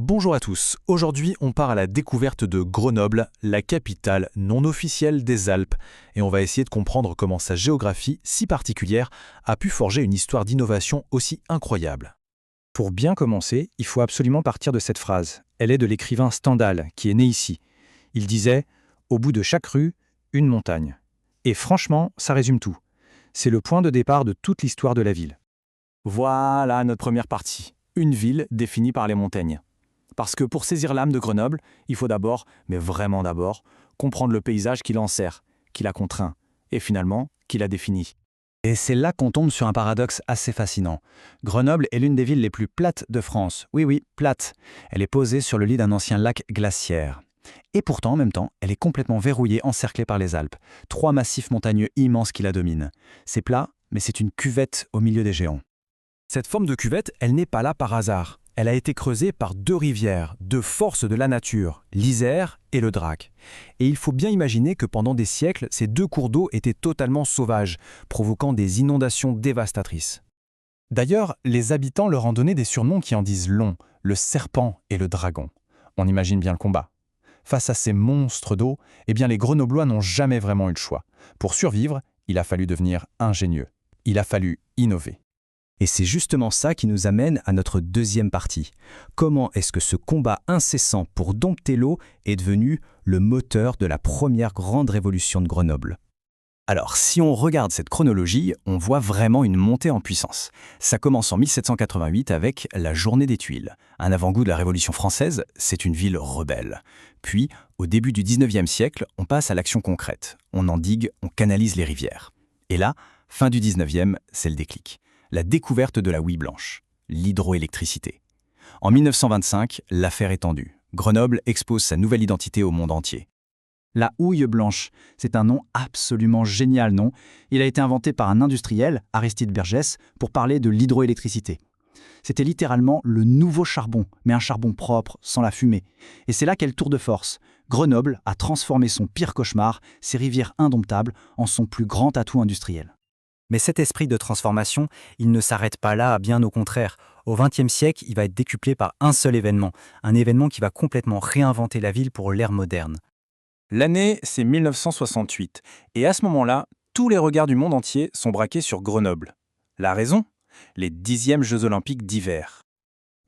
Bonjour à tous, aujourd'hui on part à la découverte de Grenoble, la capitale non officielle des Alpes, et on va essayer de comprendre comment sa géographie si particulière a pu forger une histoire d'innovation aussi incroyable. Pour bien commencer, il faut absolument partir de cette phrase. Elle est de l'écrivain Stendhal, qui est né ici. Il disait « Au bout de chaque rue, une montagne ». Et franchement, ça résume tout. C'est le point de départ de toute l'histoire de la ville. Voilà notre première partie, une ville définie par les montagnes. Parce que pour saisir l'âme de Grenoble, il faut d'abord, mais vraiment d'abord, comprendre le paysage qui l'enserre, qui l'a contraint, et finalement, qui l'a défini. Et c'est là qu'on tombe sur un paradoxe assez fascinant. Grenoble est l'une des villes les plus plates de France. Oui, plate. Elle est posée sur le lit d'un ancien lac glaciaire. Et pourtant, en même temps, elle est complètement verrouillée, encerclée par les Alpes. 3 massifs montagneux immenses qui la dominent. C'est plat, mais c'est une cuvette au milieu des géants. Cette forme de cuvette, elle n'est pas là par hasard. Elle a été creusée par 2 rivières, 2 forces de la nature, l'Isère et le Drac. Et il faut bien imaginer que pendant des siècles, ces 2 cours d'eau étaient totalement sauvages, provoquant des inondations dévastatrices. D'ailleurs, les habitants leur ont donné des surnoms qui en disent long, le serpent et le dragon. On imagine bien le combat. Face à ces monstres d'eau, les Grenoblois n'ont jamais vraiment eu le choix. Pour survivre, il a fallu devenir ingénieux. Il a fallu innover. Et c'est justement ça qui nous amène à notre deuxième partie. Comment est-ce que ce combat incessant pour dompter l'eau est devenu le moteur de la première grande révolution de Grenoble? Alors, si on regarde cette chronologie, on voit vraiment une montée en puissance. Ça commence en 1788 avec la Journée des Tuiles. Un avant-goût de la Révolution française, c'est une ville rebelle. Puis, au début du 19e siècle, on passe à l'action concrète. On endigue, on canalise les rivières. Et là, fin du 19e, c'est le déclic. La découverte de la houille blanche, l'hydroélectricité. En 1925, l'affaire est tendue. Grenoble expose sa nouvelle identité au monde entier. La houille blanche, c'est un nom absolument génial, non? Il a été inventé par un industriel, Aristide Bergès, pour parler de l'hydroélectricité. C'était littéralement le nouveau charbon, mais un charbon propre, sans la fumée. Et c'est là qu'est le tour de force. Grenoble a transformé son pire cauchemar, ses rivières indomptables, en son plus grand atout industriel. Mais cet esprit de transformation, il ne s'arrête pas là, bien au contraire. Au XXe siècle, il va être décuplé par un seul événement, un événement qui va complètement réinventer la ville pour l'ère moderne. L'année, c'est 1968, et à ce moment-là, tous les regards du monde entier sont braqués sur Grenoble. La raison? Les 10e Jeux Olympiques d'hiver.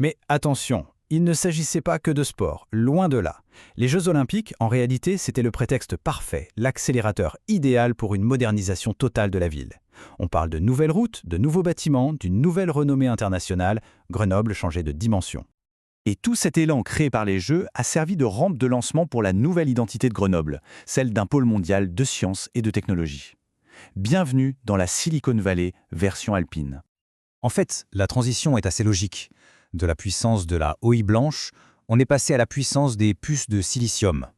Mais attention, il ne s'agissait pas que de sport, loin de là. Les Jeux Olympiques, en réalité, c'était le prétexte parfait, l'accélérateur idéal pour une modernisation totale de la ville. On parle de nouvelles routes, de nouveaux bâtiments, d'une nouvelle renommée internationale. Grenoble changeait de dimension. Et tout cet élan créé par les Jeux a servi de rampe de lancement pour la nouvelle identité de Grenoble, celle d'un pôle mondial de sciences et de technologie. Bienvenue dans la Silicon Valley version alpine. En fait, la transition est assez logique. De la puissance de la houille blanche, on est passé à la puissance des puces de silicium.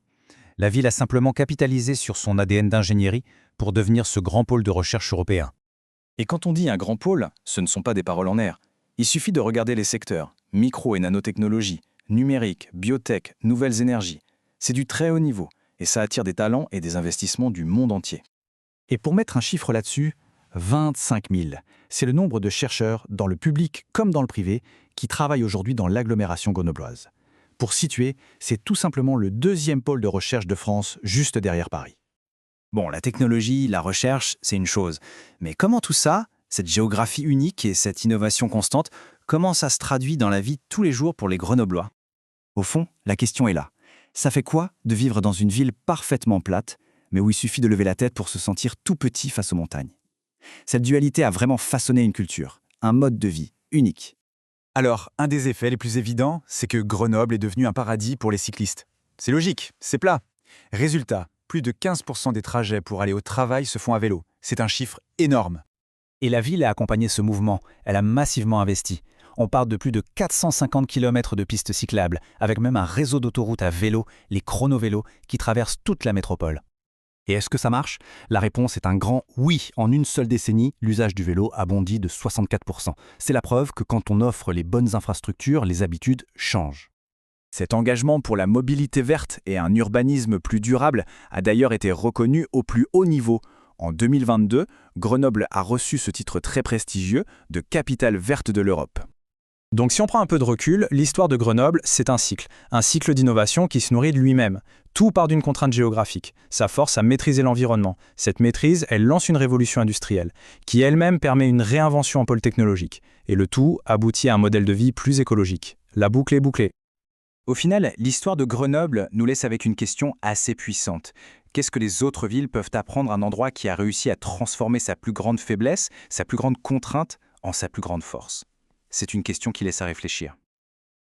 La ville a simplement capitalisé sur son ADN d'ingénierie pour devenir ce grand pôle de recherche européen. Et quand on dit un grand pôle, ce ne sont pas des paroles en l'air. Il suffit de regarder les secteurs, micro- et nanotechnologie, numérique, biotech, nouvelles énergies. C'est du très haut niveau, et ça attire des talents et des investissements du monde entier. Et pour mettre un chiffre là-dessus, 25 000. C'est le nombre de chercheurs, dans le public comme dans le privé, qui travaillent aujourd'hui dans l'agglomération grenobloise. Pour situer, c'est tout simplement le 2e pôle de recherche de France, juste derrière Paris. Bon, la technologie, la recherche, c'est une chose. Mais comment tout ça, cette géographie unique et cette innovation constante, comment ça se traduit dans la vie de tous les jours pour les Grenoblois? Au fond, la question est là. Ça fait quoi de vivre dans une ville parfaitement plate, mais où il suffit de lever la tête pour se sentir tout petit face aux montagnes? Cette dualité a vraiment façonné une culture, un mode de vie unique. Alors, un des effets les plus évidents, c'est que Grenoble est devenu un paradis pour les cyclistes. C'est logique, c'est plat. Résultat, plus de 15% des trajets pour aller au travail se font à vélo. C'est un chiffre énorme. Et la ville a accompagné ce mouvement, elle a massivement investi. On parle de plus de 450 km de pistes cyclables, avec même un réseau d'autoroutes à vélo, les chronovélos, qui traversent toute la métropole. Et est-ce que ça marche? La réponse est un grand oui. En une seule décennie, l'usage du vélo a bondi de 64%. C'est la preuve que quand on offre les bonnes infrastructures, les habitudes changent. Cet engagement pour la mobilité verte et un urbanisme plus durable a d'ailleurs été reconnu au plus haut niveau. En 2022, Grenoble a reçu ce titre très prestigieux de capitale verte de l'Europe. Donc si on prend un peu de recul, l'histoire de Grenoble, c'est un cycle d'innovation qui se nourrit de lui-même. Tout part d'une contrainte géographique, ça force à maîtriser l'environnement. Cette maîtrise, elle lance une révolution industrielle, qui elle-même permet une réinvention en pôle technologique. Et le tout aboutit à un modèle de vie plus écologique. La boucle est bouclée. Au final, l'histoire de Grenoble nous laisse avec une question assez puissante. Qu'est-ce que les autres villes peuvent apprendre à un endroit qui a réussi à transformer sa plus grande faiblesse, sa plus grande contrainte, en sa plus grande force? C'est une question qui laisse à réfléchir.